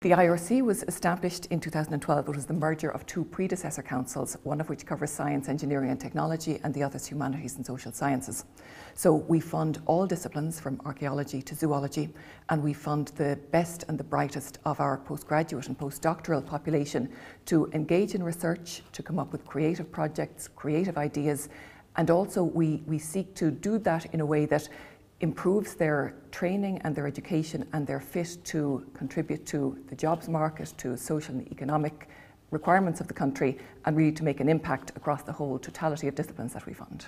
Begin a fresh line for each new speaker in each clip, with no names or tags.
The IRC was established in 2012. It was the merger of two predecessor councils, one of which covers science, engineering and technology, and the other's humanities and social sciences. So we fund all disciplines from archaeology to zoology, and we fund the best and the brightest of our postgraduate and postdoctoral population to engage in research, to come up with creative projects, creative ideas, and also we seek to do that in a way that improves their training and their education and their fit to contribute to the jobs market, to social and economic requirements of the country, and really to make an impact across the whole totality of disciplines that we fund.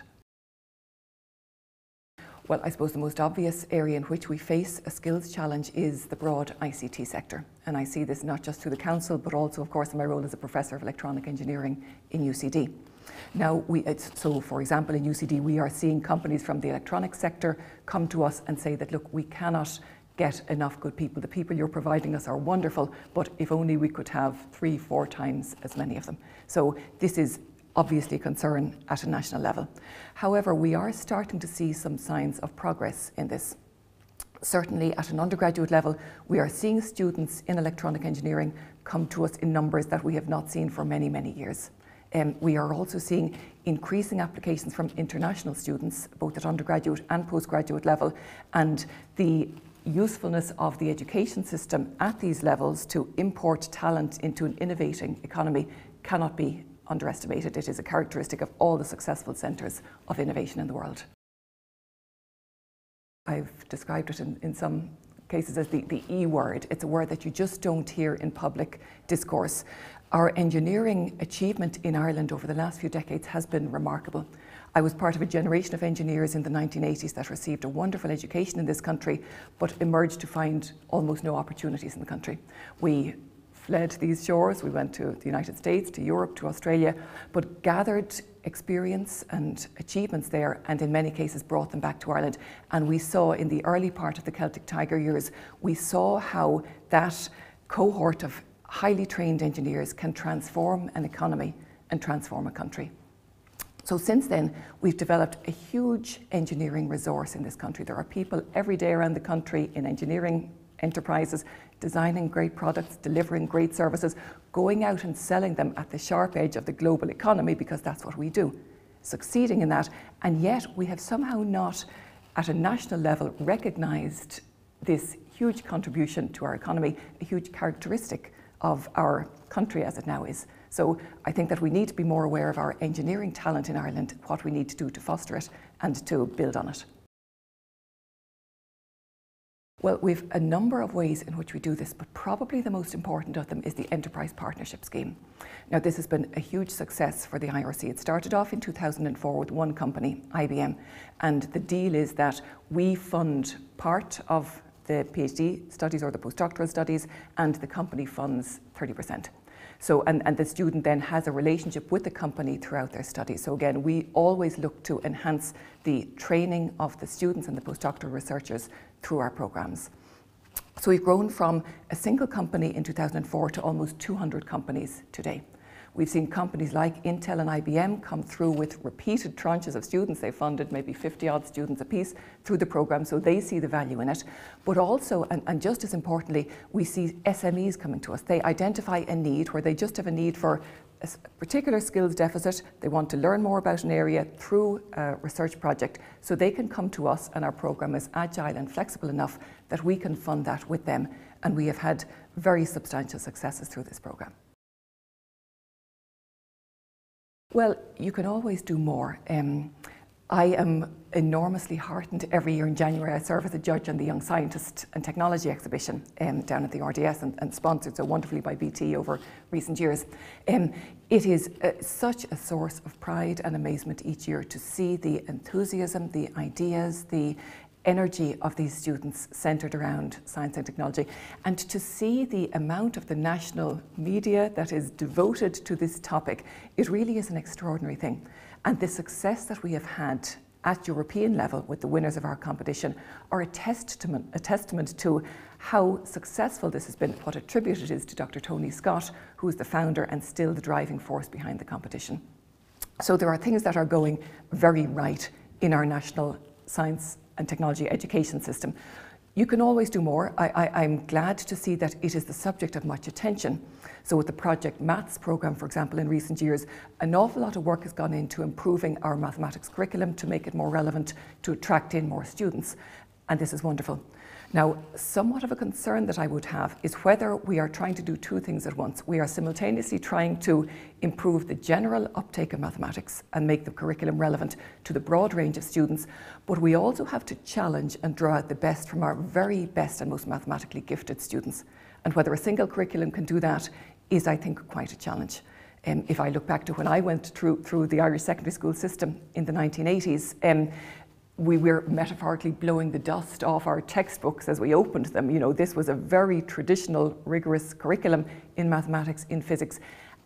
Well, I suppose the most obvious area in which we face a skills challenge is the broad ICT sector. And I see this not just through the council, but also, of course, in my role as a professor of electronic engineering in UCD. Now, so for example, in UCD, we are seeing companies from the electronics sector come to us and say that, look, we cannot get enough good people. The people you're providing us are wonderful, but if only we could have 3-4 times as many of them. So this is obviously a concern at a national level. However, we are starting to see some signs of progress in this. Certainly at an undergraduate level, we are seeing students in electronic engineering come to us in numbers that we have not seen for many, many years. We are also seeing increasing applications from international students, both at undergraduate and postgraduate level, and the usefulness of the education system at these levels to import talent into an innovating economy cannot be underestimated. It is a characteristic of all the successful centres of innovation in the world. I've described it in some cases as the E word. It's a word that you just don't hear in public discourse. Our engineering achievement in Ireland over the last few decades has been remarkable. I was part of a generation of engineers in the 1980s that received a wonderful education in this country, but emerged to find almost no opportunities in the country. We fled these shores. We went to the United States, to Europe, to Australia, but gathered experience and achievements there, and in many cases brought them back to Ireland. And we saw in the early part of the Celtic Tiger years, we saw how that cohort of highly trained engineers can transform an economy and transform a country. So since then, we've developed a huge engineering resource in this country. There are people every day around the country in engineering enterprises, designing great products, delivering great services, going out and selling them at the sharp edge of the global economy, because that's what we do, succeeding in that. And yet we have somehow not, at a national level, recognised this huge contribution to our economy, a huge characteristic of our country as it now is. So I think that we need to be more aware of our engineering talent in Ireland, what we need to do to foster it and to build on it. Well, we've a number of ways in which we do this, but probably the most important of them is the Enterprise Partnership Scheme. Now, this has been a huge success for the IRC. It started off in 2004 with one company, IBM, and the deal is that we fund part of the PhD studies or the postdoctoral studies, and the company funds 30%. So, and the student then has a relationship with the company throughout their studies. So again, we always look to enhance the training of the students and the postdoctoral researchers through our programs. So we've grown from a single company in 2004 to almost 200 companies today. We've seen companies like Intel and IBM come through with repeated tranches of students. They funded maybe 50-odd students apiece through the program, so they see the value in it. But also, and just as importantly, we see SMEs coming to us. They identify a need where they just have a need for a particular skills deficit. They want to learn more about an area through a research project, so they can come to us, and our program is agile and flexible enough that we can fund that with them. And we have had very substantial successes through this program. Well, you can always do more. I am enormously heartened every year in January. I serve as a judge on the Young Scientist and Technology exhibition down at the RDS, and sponsored so wonderfully by BT over recent years. It is such a source of pride and amazement each year to see the enthusiasm, the ideas, the energy of these students centred around science and technology, and to see the amount of the national media that is devoted to this topic. It really is an extraordinary thing. And the success that we have had at European level with the winners of our competition are a testament to how successful this has been, what a tribute it is to Dr. Tony Scott, who is the founder and still the driving force behind the competition. So there are things that are going very right in our national science and technology education system. You can always do more. I'm glad to see that it is the subject of much attention. So with the Project Maths programme, for example, in recent years, an awful lot of work has gone into improving our mathematics curriculum to make it more relevant, to attract in more students. And this is wonderful. Now, somewhat of a concern that I would have is whether we are trying to do two things at once. We are simultaneously trying to improve the general uptake of mathematics and make the curriculum relevant to the broad range of students, but we also have to challenge and draw out the best from our very best and most mathematically gifted students. And whether a single curriculum can do that is, I think, quite a challenge. If I look back to when I went through the Irish secondary school system in the 1980s, we were metaphorically blowing the dust off our textbooks as we opened them. You know, this was a very traditional, rigorous curriculum in mathematics, in physics,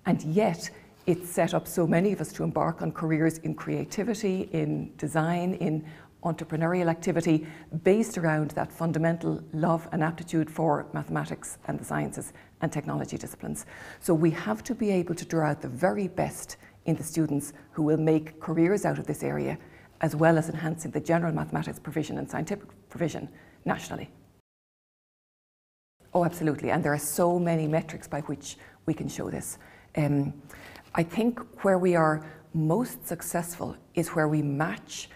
and yet it set up so many of us to embark on careers in creativity, in design, in entrepreneurial activity, based around that fundamental love and aptitude for mathematics and the sciences and technology disciplines. So we have to be able to draw out the very best in the students who will make careers out of this area, as well as enhancing the general mathematics provision and scientific provision nationally. Oh, absolutely, and there are so many metrics by which we can show this. I think where we are most successful is where we match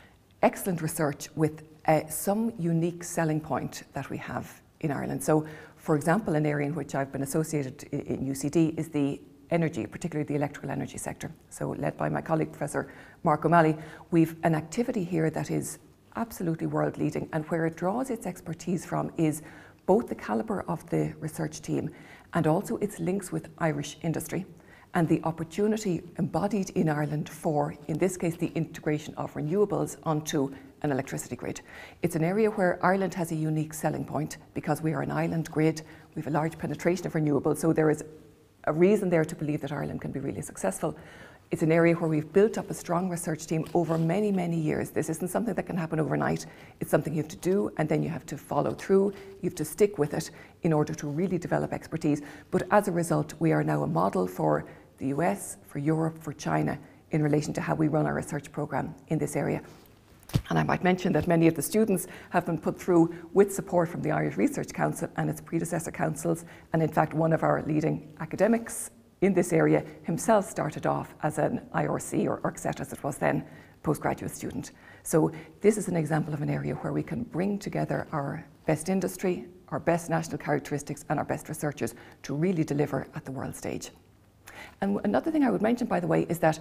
excellent research with some unique selling point that we have in Ireland. So, for example, an area in which I've been associated in UCD is the energy, particularly the electrical energy sector. So led by my colleague, Professor Mark O'Malley, we've an activity here that is absolutely world leading, and where it draws its expertise from is both the calibre of the research team and also its links with Irish industry and the opportunity embodied in Ireland for, in this case, the integration of renewables onto an electricity grid. It's an area where Ireland has a unique selling point because we are an island grid, we have a large penetration of renewables, so there is a reason there to believe that Ireland can be really successful. It's an area where we've built up a strong research team over many, many years. This isn't something that can happen overnight. It's something you have to do, and then you have to follow through. You have to stick with it in order to really develop expertise. But as a result, we are now a model for the US, for Europe, for China, in relation to how we run our research programme in this area. And I might mention that many of the students have been put through with support from the Irish Research Council and its predecessor councils. And in fact, one of our leading academics in this area himself started off as an IRC, or URCSET as it was then, postgraduate student. So this is an example of an area where we can bring together our best industry, our best national characteristics and our best researchers to really deliver at the world stage. And another thing I would mention, by the way, is that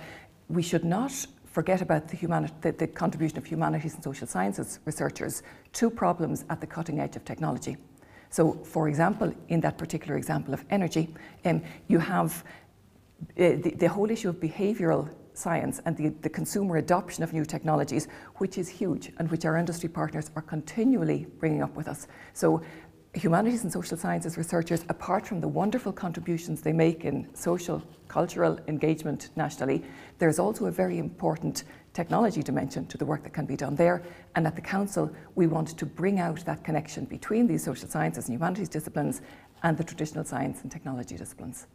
we should not forget about the contribution of humanities and social sciences researchers to problems at the cutting edge of technology. So, for example, in that particular example of energy, you have the whole issue of behavioural science and the consumer adoption of new technologies, which is huge and which our industry partners are continually bringing up with us. So, humanities and social sciences researchers, apart from the wonderful contributions they make in social, cultural engagement nationally, there's also a very important technology dimension to the work that can be done there. And at the Council, we want to bring out that connection between these social sciences and humanities disciplines and the traditional science and technology disciplines.